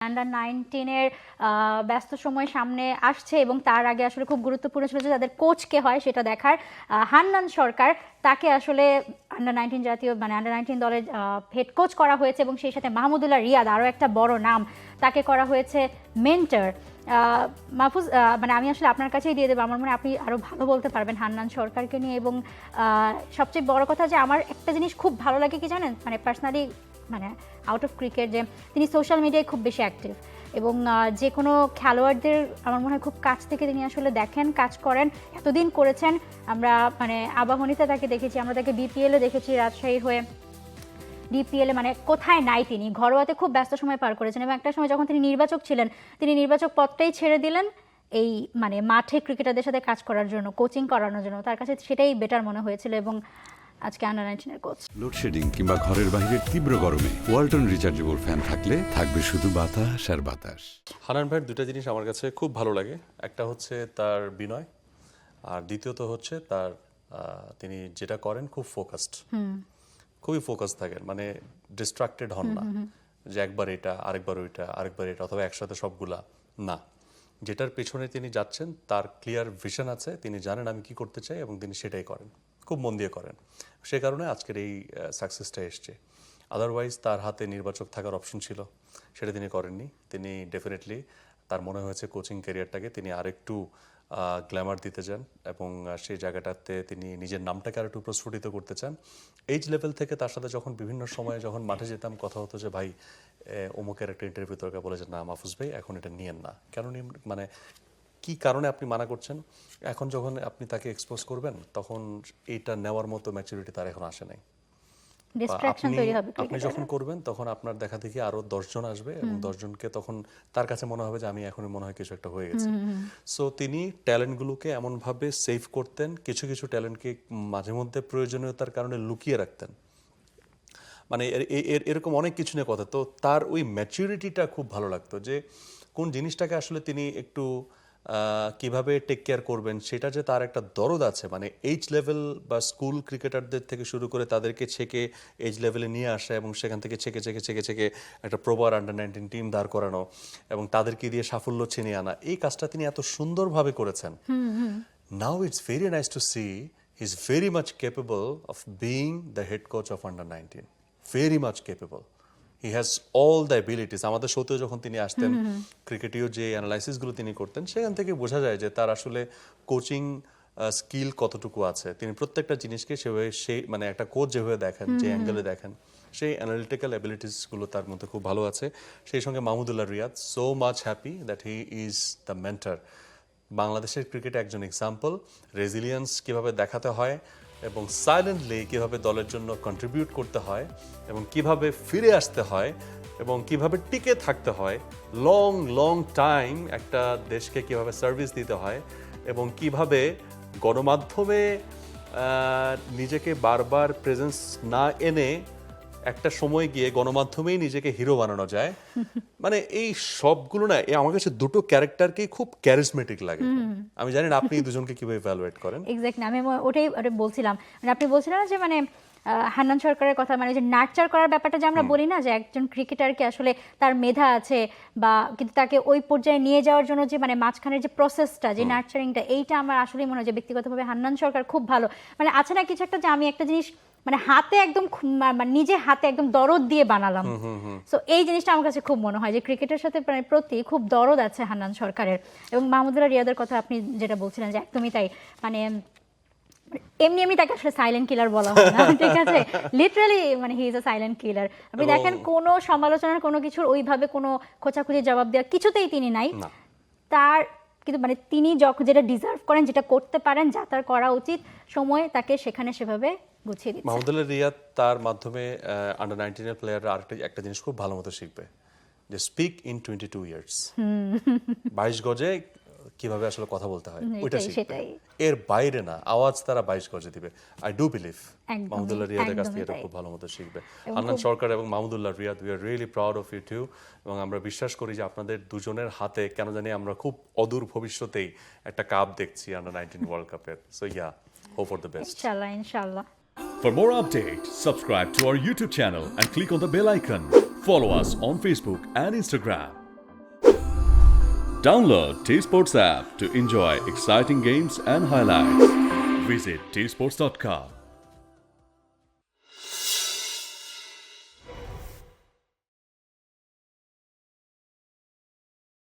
Under-19 ব্যস্ত সময় সামনে আসছে এবং তার আগে আসলে খুব গুরুত্বপূর্ণ ছিল যে তাদের কোচ কে হয় সেটা দেখার। হান্নান সরকার তাকে আসলে আন্ডার-19 জাতীয় আন্ডার-19 দলের হেড কোচ করা হয়েছে এবং সেই সাথে মাহমুদুল্লাহ রিয়াদ আরও একটা বড় নাম, তাকে করা হয়েছে মেন্টর। মাহফুজ, আমি আসলে আপনার কাছেই দিয়ে দেবো, আমার মনে হয় আপনি আরও ভালো বলতে পারবেন হান্নান সরকারকে নিয়ে। এবং সবচেয়ে বড় কথা যে আমার একটা জিনিস খুব ভালো লাগে কি জানেন, পার্সোনালি আউট অফ ক্রিকেট, যে তিনি সোশ্যাল মিডিয়ায় খুব বেশি অ্যাক্টিভ এবং যে কোনো খেলোয়াড়দের আমার মনে হয় খুব কাছ থেকে তিনি আসলে দেখেন, কাজ করেন, এতদিন করেছেন। আমরা আবাহনীতে তাকে দেখেছি, আমরা তাকে বিপিএলে দেখেছি, রাজশাহী হয়ে ডিপিএলে, কোথায় নাই তিনি ঘরোয়াতে খুব ব্যস্ত সময় পার করেছেন। এবং একটা সময় যখন তিনি নির্বাচক ছিলেন, তিনি নির্বাচক পদটাই ছেড়ে দিলেন এই মাঠে ক্রিকেটারদের সাথে কাজ করার জন্য, কোচিং করানোর জন্য। তার কাছে সেটাই বেটার মনে হয়েছিল এবং আজকে আন্ডার-19 এর কোচ। লোডশেডিং কিংবা ঘরের বাইরের তীব্র গরমে ওয়ালটন রিচার্জেবল ফ্যান থাকলে থাকবে শুধু বাতাস আর বাতাস। হান্নান ভাইয়ের দুটা জিনিস আমার কাছে খুব ভালো লাগে। একটা হচ্ছে তার বিনয়, আর দ্বিতীয়ত হচ্ছে তার তিনি যেটা করেন খুব ফোকাসড, খুবই ফোকাস থাকেন, ডিস্ট্রাক্টেড হন না যে একবার এটা আরেকবার ওইটা আরেকবার এটা অথবা একসাথে সবগুলা না। যেটার পেছনে তিনি যাচ্ছেন তার ক্লিয়ার ভিশন আছে, তিনি জানেন আমি কি করতে চাই এবং তিনি সেটাই করেন, খুব মন দিয়ে করেন। সে কারণে আজকের এই সাকসেসটা এসছে। আদারওয়াইজ তার হাতে নির্বাচক থাকার অপশন ছিল, সেটা তিনি করেননি। তিনি ডেফিনেটলি তার মনে হয়েছে কোচিং ক্যারিয়ারটাকে তিনি আরেকটু গ্ল্যামার দিতে চান এবং সেই জায়গাটাতে তিনি নিজের নামটাকে আর একটু প্রস্ফুটিত করতে চান। এইজ লেভেল থেকে তার সাথে যখন বিভিন্ন সময়ে যখন মাঠে যেতাম, কথা হতো যে ভাই অমুকের একটা ইন্টারভিউ দরকার, বলে যে না মাহফুজ ভাই এখন এটা নিয়েন না। কেন কি কারণে আপনি মানা করছেন? এখন যখন আপনি তাকে এক্সপোজ করবেন তখন এইটা নেওয়ার মতো ম্যাচুরিটি তার এখন আসে নাই। আপনি যখন করবেন তখন আপনার দেখা দেখি আরো 10 জন আসবে এবং 10 জনকে তখন তার কাছে মনে হবে যে আমি এখনই মনে হয় কিছু একটা হয়ে গেছে। সো তিনি ট্যালেন্টগুলোকে এমনভাবে সেভ করতেন, কিছু কিছু ট্যালেন্টকে মাঝে মধ্যে প্রয়োজনীয়তার কারণে লুকিয়ে রাখতেন। এরকম অনেক কিছু নিয়ে কথা। তো তার ওই ম্যাচুরিটিটা খুব ভালো লাগতো, যে কোন জিনিসটাকে আসলে তিনি একটু কিভাবে টেক কেয়ার করবেন সেটা যে তার একটা দরদ আছে। এইচ লেভেল বা স্কুল ক্রিকেটারদের থেকে শুরু করে তাদেরকে ছেকে এইচ লেভেলে নিয়ে আসা এবং সেখান থেকে ছেকে ছেকে ছেকে ছেকে একটা প্রপার আন্ডার-19 টিম দাঁড় করানো এবং তাদেরকে দিয়ে সাফল্য ছিনিয়ে আনা, এই কাজটা তিনি এত সুন্দরভাবে করেছেন। Now it's very nice to see he is very much capable of being the head coach of under nineteen, very much capable. He has all the abilities. আমাদের শোতেও যখন তিনি আসতেন, ক্রিকেটীয় যে অ্যানালাইসিসগুলো তিনি করতেন, সেখান থেকে বোঝা যায় যে তার আসলে কোচিং স্কিল কতটুকু আছে। তিনি প্রত্যেকটা জিনিসকে সেভাবে একটা কোচ যেভাবে দেখেন, যে অ্যাঙ্গেলে দেখেন, সেই অ্যানালিটিক্যাল অ্যাবিলিটিসগুলো তার মধ্যে খুব ভালো আছে। সেই সঙ্গে Mahmudullah Riyad, so much happy that he is the mentor. বাংলাদেশের ক্রিকেটে একজন এক্সাম্পল, রেজিলিয়েন্স কীভাবে দেখাতে হয় এবং সাইলেন্টলি কীভাবে দলের জন্য কন্ট্রিবিউট করতে হয় এবং কিভাবে ফিরে আসতে হয় এবং কিভাবে টিকে থাকতে হয়, লং লং টাইম একটা দেশকে কিভাবে সার্ভিস দিতে হয় এবং কিভাবে গণমাধ্যমে নিজেকে বারবার প্রেজেন্স না এনে একটা সময় গিয়ে গণমাধ্যমেই নিজেকে হিরো বানানো যায়। এই সবগুলো না, আমার কাছে দুটো ক্যারেক্টারকেই খুব ক্যারিজমেটিক লাগে। আমি জানি না আপনি দুজনকে কিভাবে ইভ্যালুয়েট করেন। এক্স্যাক্টলি, আমি ওটাই বলছিলাম। আপনি বলছিলেন না যে হান্নান সরকারের কথা, যে নার্চার করার ব্যাপারটা, যে আমরা বলি না যে একজন ক্রিকেটারকে আসলে তার মেধা আছে কিন্তু তাকে ওই পর্যায়ে নিয়ে যাওয়ার জন্য যে মাঝখানের যে প্রসেসটা, যে নার্চারিংটা, এইটা আমার আসলে মনে হয় যে ব্যক্তিগতভাবে হান্নান সরকার খুব ভালো। আছে না কিছু একটা, যে আমি একটা জিনিস হাতে একদম নিজে হাতে একদম দরদ দিয়ে বানালাম। সো এই জিনিসটা আমার কাছে খুব মনে হয় যে ক্রিকেটের সাথে প্রতি খুব দরদ আছে হান্নান সরকারের। এবং মাহমুদুল্লাহ রিয়াদের কথা আপনি যেটা বলছিলেন, যে একদমই তাই। এমনি তাকে আসলে সাইলেন্ট কিলার বলা হয় না, ঠিক আছে? Literally he is a silent killer. আপনি দেখেন কোনো সমালোচনার কোনো কিছুর ওইভাবে কোনো খোঁচাখুচি জবাব দেওয়া কিছুতেই তিনি নাই। তার কিন্তু তিনি যখন যেটা ডিজার্ভ করেন, যেটা করতে পারেন, যা তার করা উচিত, সময় তাকে সেখানে সেভাবে গুছিয়ে দিচ্ছে। মাহমুদুল্লাহ রিয়াদ তার মাধ্যমে আন্ডার-19 এর প্লেয়াররা একটা জিনিস খুব ভালো মতো শিখবে, যে স্পিক ইন 22 ইয়ার্স। 22 গজে কিভাবে আসলে কথা বলতে হয় ওইটা শিখবে, এর বাইরে না। আওয়াজ তারা 22 গজে দিবে। আই ডু বিলিভ মাহমুদুল্লাহ রিয়াদের কাছ থেকে এটা খুব ভালো মতো শিখবে হান্নান সরকার এবং Mahmudullah Riyad. We are really proud of you too. এবং আমরা বিশ্বাস করি যে আপনাদের দুজনের হাতে কেন জানি আমরা খুব অদূর ভবিষ্যতেই একটা কাপ দেখছি আন্ডার-19 ওয়ার্ল্ড কাপের। So yeah, hope for the best. ইনশাআল্লাহ, ইনশাআল্লাহ। For more updates, subscribe to our YouTube channel and click on the bell icon. Follow us on Facebook and Instagram. Download T Sports app to enjoy exciting games and highlights. Visit tsports.com.